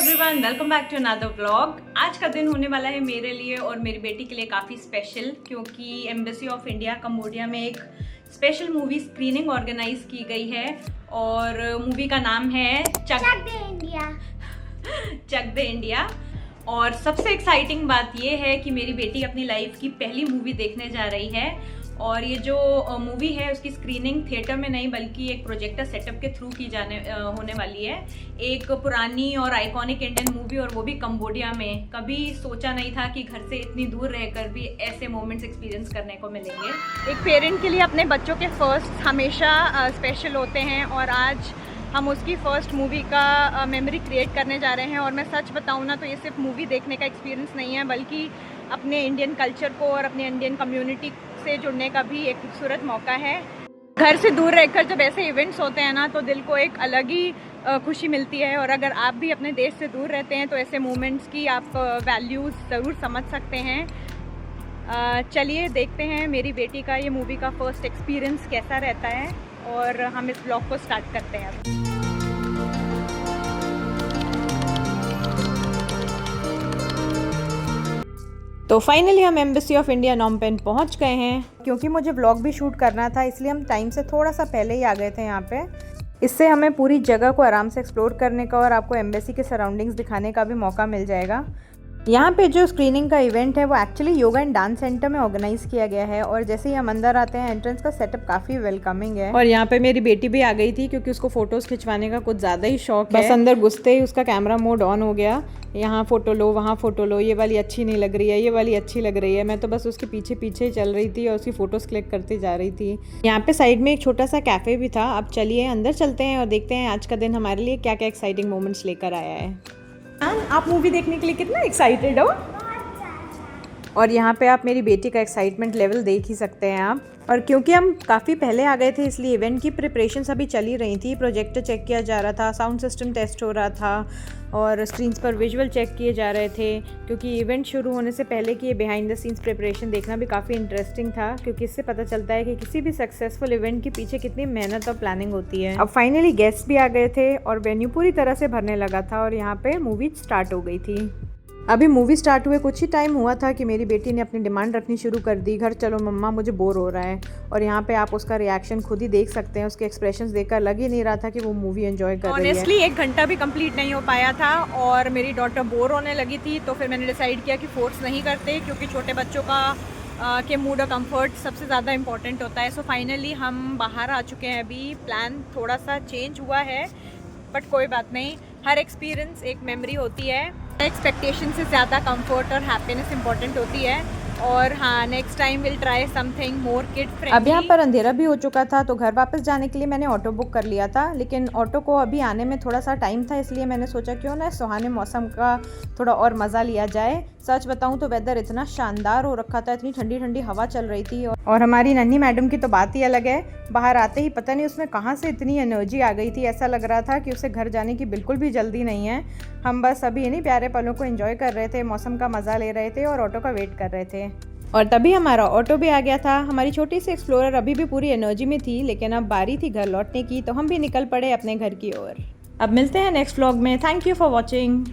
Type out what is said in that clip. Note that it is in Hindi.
Everyone, welcome back to another vlog. आज का दिन होने वाला है मेरे लिए और मेरी बेटी के लिए काफ़ी स्पेशल, क्योंकि एम्बेसी ऑफ इंडिया कंबोडिया में एक स्पेशल मूवी स्क्रीनिंग ऑर्गेनाइज की गई है और मूवी का नाम है चक दे इंडिया। चक दे इंडिया। और सबसे एक्साइटिंग बात यह है कि मेरी बेटी अपनी लाइफ की पहली मूवी देखने जा रही है और ये जो मूवी है उसकी स्क्रीनिंग थिएटर में नहीं बल्कि एक प्रोजेक्टर सेटअप के थ्रू की होने वाली है। एक पुरानी और आइकॉनिक इंडियन मूवी और वो भी कंबोडिया में। कभी सोचा नहीं था कि घर से इतनी दूर रहकर भी ऐसे मोमेंट्स एक्सपीरियंस करने को मिलेंगे। एक पेरेंट के लिए अपने बच्चों के फर्स्ट हमेशा स्पेशल होते हैं और आज हम उसकी फ़र्स्ट मूवी का मेमोरी क्रिएट करने जा रहे हैं। और मैं सच बताऊँ ना तो ये सिर्फ मूवी देखने का एक्सपीरियंस नहीं है बल्कि अपने इंडियन कल्चर को और अपने इंडियन कम्युनिटी से जुड़ने का भी एक खूबसूरत मौका है। घर से दूर रहकर जब ऐसे इवेंट्स होते हैं ना तो दिल को एक अलग ही खुशी मिलती है। और अगर आप भी अपने देश से दूर रहते हैं तो ऐसे मोमेंट्स की आप वैल्यूज़ ज़रूर समझ सकते हैं। चलिए देखते हैं मेरी बेटी का ये मूवी का फ़र्स्ट एक्सपीरियंस कैसा रहता है और हम इस ब्लॉग को स्टार्ट करते हैं। तो फाइनली हम embassy of India Phnom Penh पहुंच गए हैं। क्योंकि मुझे व्लॉग भी शूट करना था इसलिए हम टाइम से थोड़ा सा पहले ही आ गए थे यहाँ पे। इससे हमें पूरी जगह को आराम से एक्सप्लोर करने का और आपको एम्बेसी के सराउंडिंग्स दिखाने का भी मौका मिल जाएगा। यहाँ पे जो स्क्रीनिंग का इवेंट है वो actually yoga and dance centre में ऑर्गेनाइज किया गया है और जैसे ही हम अंदर आते हैं एंट्रेंस का सेटअप काफ़ी वेलकमिंग है। और यहाँ पे मेरी बेटी भी आ गई थी क्योंकि उसको फोटोज़ खिंचवाने का कुछ ज़्यादा ही शौक है। बस अंदर घुसते ही उसका कैमरा मोड ऑन हो गया। यहाँ फ़ोटो लो, वहाँ फ़ोटो लो, ये वाली अच्छी नहीं लग रही है, ये वाली अच्छी लग रही है। मैं तो बस उसके पीछे पीछे ही चल रही थी और उसकी फ़ोटोज़ क्लिक करती जा रही थी। यहाँ पे साइड में एक छोटा सा कैफ़े भी था। अब चलिए अंदर चलते हैं और देखते हैं आज का दिन हमारे लिए क्या क्या एक्साइटिंग मोमेंट्स लेकर आया है। आप मूवी देखने के लिए कितना एक्साइटेड हो? और यहाँ पे आप मेरी बेटी का एक्साइटमेंट लेवल देख ही सकते हैं आप। और क्योंकि हम काफ़ी पहले आ गए थे इसलिए इवेंट की प्रिपरेशंस अभी चली रही थी। प्रोजेक्टर चेक किया जा रहा था, साउंड सिस्टम टेस्ट हो रहा था और स्क्रीन्स पर विजुअल चेक किए जा रहे थे। क्योंकि इवेंट शुरू होने से पहले की ये बिहाइंड द सीन्स प्रिपरेशन देखना भी काफ़ी इंटरेस्टिंग था, क्योंकि इससे पता चलता है कि किसी भी सक्सेसफुल इवेंट के पीछे कितनी मेहनत और प्लानिंग होती है। अब फाइनली गेस्ट भी आ गए थे और वेन्यू पूरी तरह से भरने लगा था और यहाँ पे मूवी स्टार्ट हो गई थी। अभी मूवी स्टार्ट हुए कुछ ही टाइम हुआ था कि मेरी बेटी ने अपनी डिमांड रखनी शुरू कर दी, घर चलो मम्मा, मुझे बोर हो रहा है। और यहाँ पे आप उसका रिएक्शन खुद ही देख सकते हैं। उसके एक्सप्रेशंस देखकर लग ही नहीं रहा था कि वो मूवी एंजॉय कर रही है। ऑनेस्टली 1 घंटा भी कंप्लीट नहीं हो पाया था और मेरी डॉटर बोर होने लगी थी, तो फिर मैंने डिसाइड किया कि फोर्स नहीं करते, क्योंकि छोटे बच्चों का के मूड और कंफर्ट सबसे ज़्यादा इंपॉर्टेंट होता है। सो फाइनली हम बाहर आ चुके हैं। अभी प्लान थोड़ा सा चेंज हुआ है बट कोई बात नहीं, हर एक्सपीरियंस एक मेमोरी होती है। एक्सपेक्टेशन से ज़्यादा कंफर्ट और हैप्पीनेस इंपॉर्टेंट होती है। और हाँ, next time will try something more kid friendly. अब यहाँ पर अंधेरा भी हो चुका था तो घर वापस जाने के लिए मैंने ऑटो बुक कर लिया था, लेकिन ऑटो को अभी आने में थोड़ा सा टाइम था इसलिए मैंने सोचा क्यों ना सुहाने मौसम का थोड़ा और मज़ा लिया जाए। सच बताऊँ तो वेदर इतना शानदार हो रखा था, इतनी ठंडी ठंडी हवा चल रही थी। और हमारी नन्ही मैडम की तो बात ही अलग है। बाहर आते ही पता नहीं उसमें कहाँ से इतनी एनर्जी आ गई थी। ऐसा लग रहा था कि उसे घर जाने की बिल्कुल भी जल्दी नहीं है। हम बस अभी इन्हीं प्यारे पलों को एंजॉय कर रहे थे, मौसम का मज़ा ले रहे थे और ऑटो का वेट कर रहे थे। और तभी हमारा ऑटो भी आ गया था। हमारी छोटी सी एक्सप्लोरर अभी भी पूरी एनर्जी में थी, लेकिन अब बारी थी घर लौटने की, तो हम भी निकल पड़े अपने घर की ओर। अब मिलते हैं नेक्स्ट व्लॉग में। Thank you for watching.